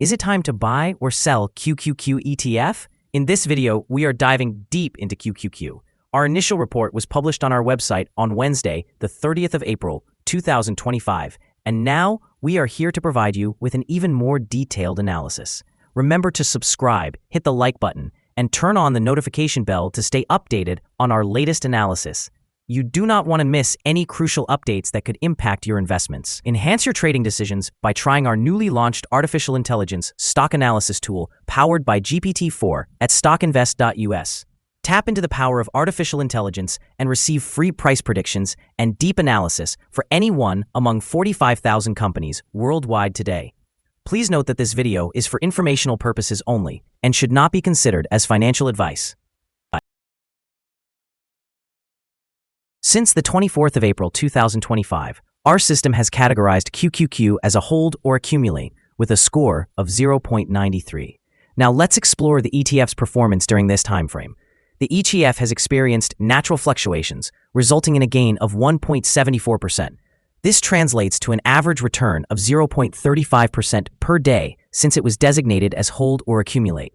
Is it time to buy or sell QQQ ETF? In this video, we are diving deep into QQQ. Our initial report was published on our website on Wednesday, the 30th of April, 2025, and now we are here to provide you with an even more detailed analysis. Remember to subscribe, hit the like button, and turn on the notification bell to stay updated on our latest analysis. You do not want to miss any crucial updates that could impact your investments. Enhance your trading decisions by trying our newly launched artificial intelligence stock analysis tool powered by GPT-4 at StockInvest.us. Tap into the power of artificial intelligence and receive free price predictions and deep analysis for any one among 45,000 companies worldwide today. Please note that this video is for informational purposes only and should not be considered as financial advice. Since the 24th of April 2025, our system has categorized QQQ as a hold or accumulate with a score of 0.93. Now let's explore the ETF's performance during this time frame. The ETF has experienced natural fluctuations, resulting in a gain of 1.74%. This translates to an average return of 0.35% per day since it was designated as hold or accumulate.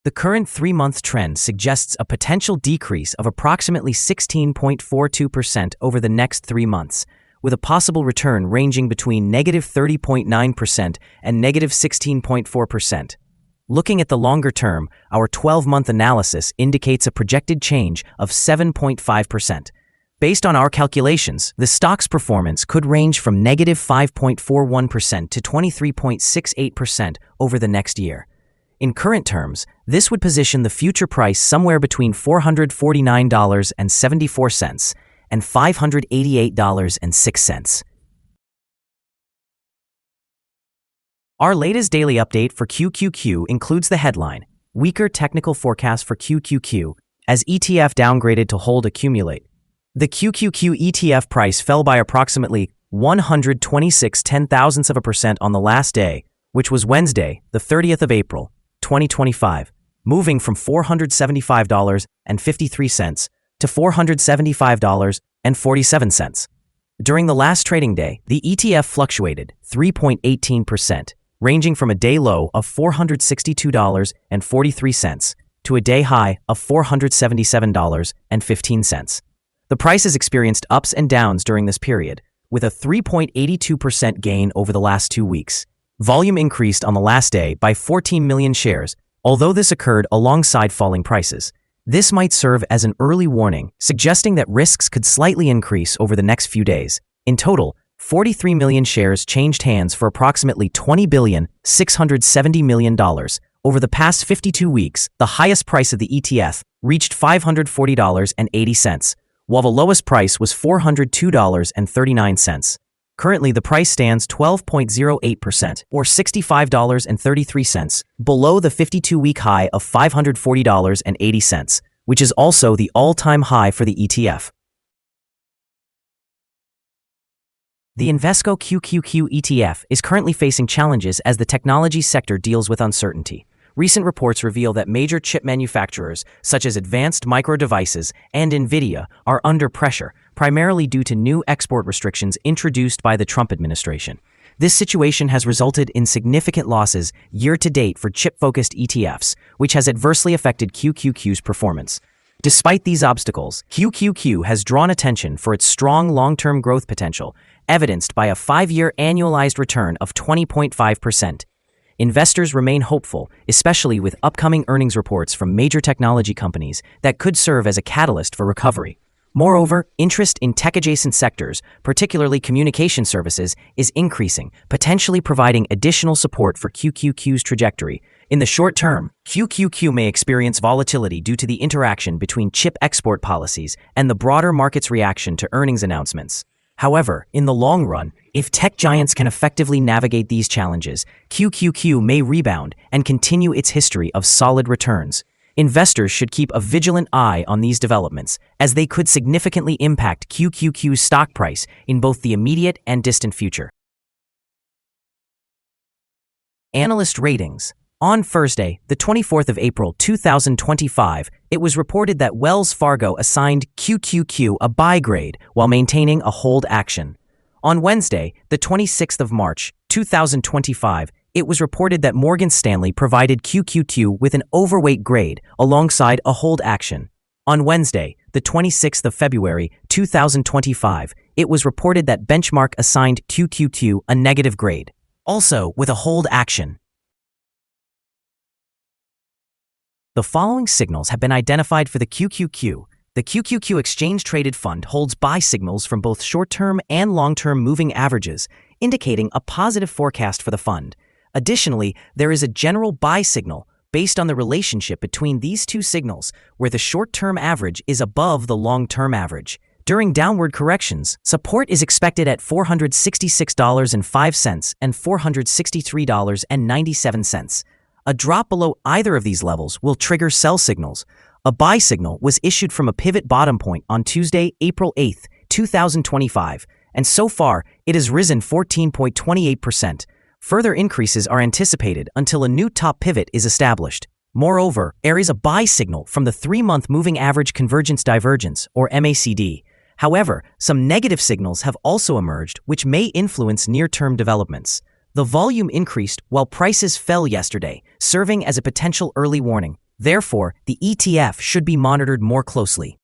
The current 3-month trend suggests a potential decrease of approximately 16.42% over the next 3 months, with a possible return ranging between negative 30.9% and negative 16.4%. Looking at the longer term, our 12-month analysis indicates a projected change of 7.5%. Based on our calculations, the stock's performance could range from negative 5.41% to 23.68% over the next year. In current terms, this would position the future price somewhere between $449.74 and $588.06. Our latest daily update for QQQ includes the headline, Weaker Technical Forecast for QQQ, as ETF downgraded to hold accumulate. The QQQ ETF price fell by approximately 126/10,000% on the last day, which was Wednesday, the 30th of April, 2025, moving from $475.53 to $475.47. During the last trading day, the ETF fluctuated 3.18%, ranging from a day low of $462.43 to a day high of $477.15. The price has experienced ups and downs during this period, with a 3.82% gain over the last 2 weeks. Volume increased on the last day by 14 million shares, although this occurred alongside falling prices. This might serve as an early warning, suggesting that risks could slightly increase over the next few days. In total, 43 million shares changed hands for approximately $20.67 billion. Over the past 52 weeks, the highest price of the ETF reached $540.80, while the lowest price was $402.39. Currently, the price stands 12.08%, or $65.33, below the 52-week high of $540.80, which is also the all-time high for the ETF. The Invesco QQQ ETF is currently facing challenges as the technology sector deals with uncertainty. Recent reports reveal that major chip manufacturers, such as Advanced Micro Devices and NVIDIA, are under pressure, primarily due to new export restrictions introduced by the Trump administration. This situation has resulted in significant losses year-to-date for chip-focused ETFs, which has adversely affected QQQ's performance. Despite these obstacles, QQQ has drawn attention for its strong long-term growth potential, evidenced by a 5-year annualized return of 20.5%. Investors remain hopeful, especially with upcoming earnings reports from major technology companies that could serve as a catalyst for recovery. Moreover, interest in tech-adjacent sectors, particularly communication services, is increasing, potentially providing additional support for QQQ's trajectory. In the short term, QQQ may experience volatility due to the interaction between chip export policies and the broader market's reaction to earnings announcements. However, in the long run, if tech giants can effectively navigate these challenges, QQQ may rebound and continue its history of solid returns. Investors should keep a vigilant eye on these developments, as they could significantly impact QQQ's stock price in both the immediate and distant future. Analyst ratings. On Thursday, the 24th of April 2025, it was reported that Wells Fargo assigned QQQ a buy grade while maintaining a hold action. On Wednesday, the 26th of March, 2025, it was reported that Morgan Stanley provided QQQ with an overweight grade alongside a hold action. On Wednesday, the 26th of February, 2025, it was reported that Benchmark assigned QQQ a negative grade, also with a hold action. The following signals have been identified for the QQQ. The QQQ exchange-traded fund holds buy signals from both short-term and long-term moving averages, indicating a positive forecast for the fund. Additionally, there is a general buy signal based on the relationship between these two signals, where the short-term average is above the long-term average. During downward corrections, support is expected at $466.05 and $463.97. A drop below either of these levels will trigger sell signals. A buy signal was issued from a pivot bottom point on Tuesday, April 8, 2025, and so far it has risen 14.28%. Further increases are anticipated until a new top pivot is established. Moreover, there is a buy signal from the 3-month moving average convergence divergence, or MACD. However, some negative signals have also emerged which may influence near-term developments. The volume increased while prices fell yesterday, serving as a potential early warning. Therefore, the ETF should be monitored more closely.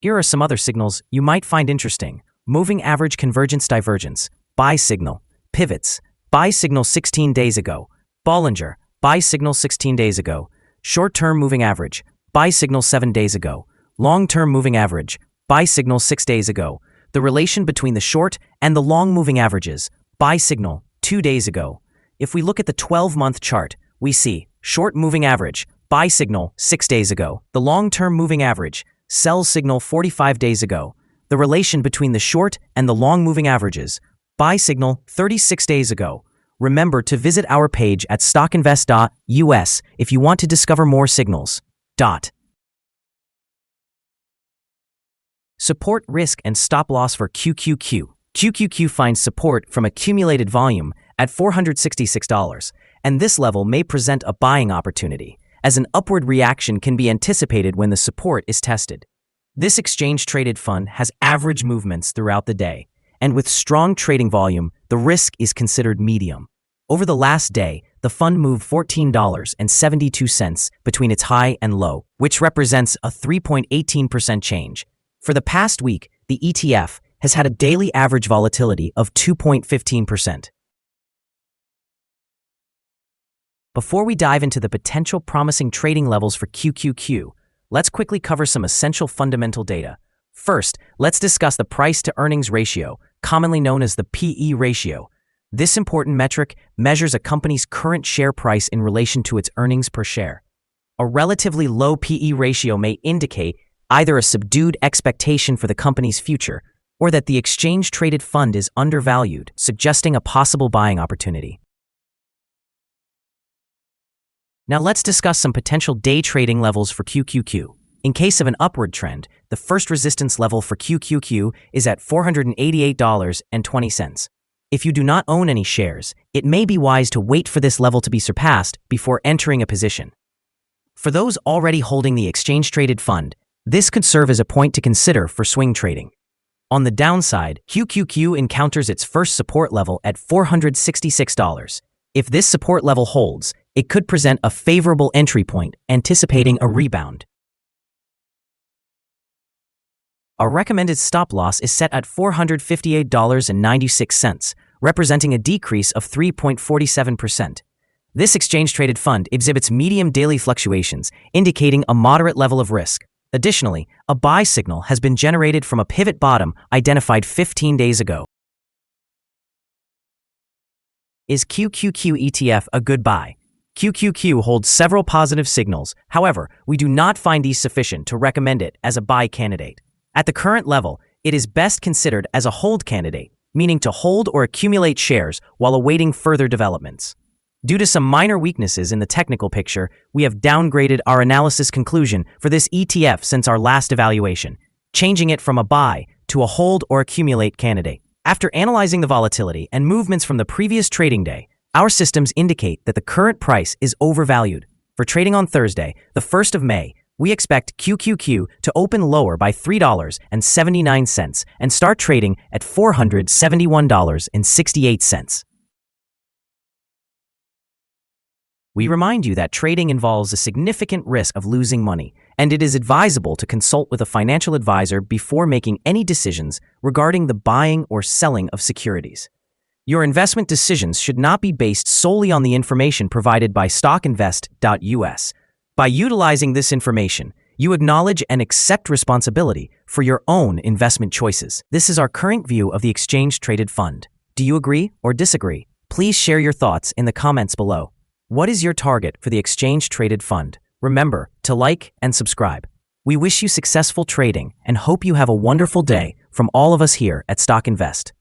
Here are some other signals you might find interesting. Moving average convergence divergence, buy signal, pivots, buy signal 16 days ago, Bollinger, buy signal 16 days ago, short-term moving average, buy signal 7 days ago, long-term moving average, buy signal 6 days ago, the relation between the short and the long moving averages, buy signal 2 days ago. If we look at the 12-month chart, we see short moving average, buy signal 6 days ago, the long-term moving average, sell signal 45 days ago, the relation between the short and the long moving averages, buy signal 36 days ago. Remember to visit our page at StockInvest.us if you want to discover more signals. Support, risk, and stop loss for QQQ. QQQ finds support from accumulated volume at $466, and this level may present a buying opportunity, as an upward reaction can be anticipated when the support is tested. This exchange-traded fund has average movements throughout the day, and with strong trading volume, the risk is considered medium. Over the last day, the fund moved $14.72 between its high and low, which represents a 3.18% change. For the past week, the ETF has had a daily average volatility of 2.15%. Before we dive into the potential promising trading levels for QQQ, let's quickly cover some essential fundamental data. First, let's discuss the price-to-earnings ratio, commonly known as the PE ratio. This important metric measures a company's current share price in relation to its earnings per share. A relatively low PE ratio may indicate either a subdued expectation for the company's future or that the exchange-traded fund is undervalued, suggesting a possible buying opportunity. Now let's discuss some potential day trading levels for QQQ. In case of an upward trend, the first resistance level for QQQ is at $488.20. If you do not own any shares, it may be wise to wait for this level to be surpassed before entering a position. For those already holding the exchange-traded fund, this could serve as a point to consider for swing trading. On the downside, QQQ encounters its first support level at $466. If this support level holds, it could present a favorable entry point, anticipating a rebound. Our recommended stop loss is set at $458.96, representing a decrease of 3.47%. This exchange-traded fund exhibits medium daily fluctuations, indicating a moderate level of risk. Additionally, a buy signal has been generated from a pivot bottom identified 15 days ago. Is QQQ ETF a good buy? QQQ holds several positive signals. However, we do not find these sufficient to recommend it as a buy candidate. At the current level, it is best considered as a hold candidate, meaning to hold or accumulate shares while awaiting further developments. Due to some minor weaknesses in the technical picture, we have downgraded our analysis conclusion for this ETF since our last evaluation, changing it from a buy to a hold or accumulate candidate. After analyzing the volatility and movements from the previous trading day, our systems indicate that the current price is overvalued. For trading on Thursday, the 1st of May, We expect QQQ to open lower by $3.79 and start trading at $471.68. We remind you that trading involves a significant risk of losing money, and it is advisable to consult with a financial advisor before making any decisions regarding the buying or selling of securities. Your investment decisions should not be based solely on the information provided by StockInvest.us. By utilizing this information, you acknowledge and accept responsibility for your own investment choices. This is our current view of the exchange-traded fund. Do you agree or disagree? Please share your thoughts in the comments below. What is your target for the exchange-traded fund? Remember to like and subscribe. We wish you successful trading and hope you have a wonderful day from all of us here at Stock Invest.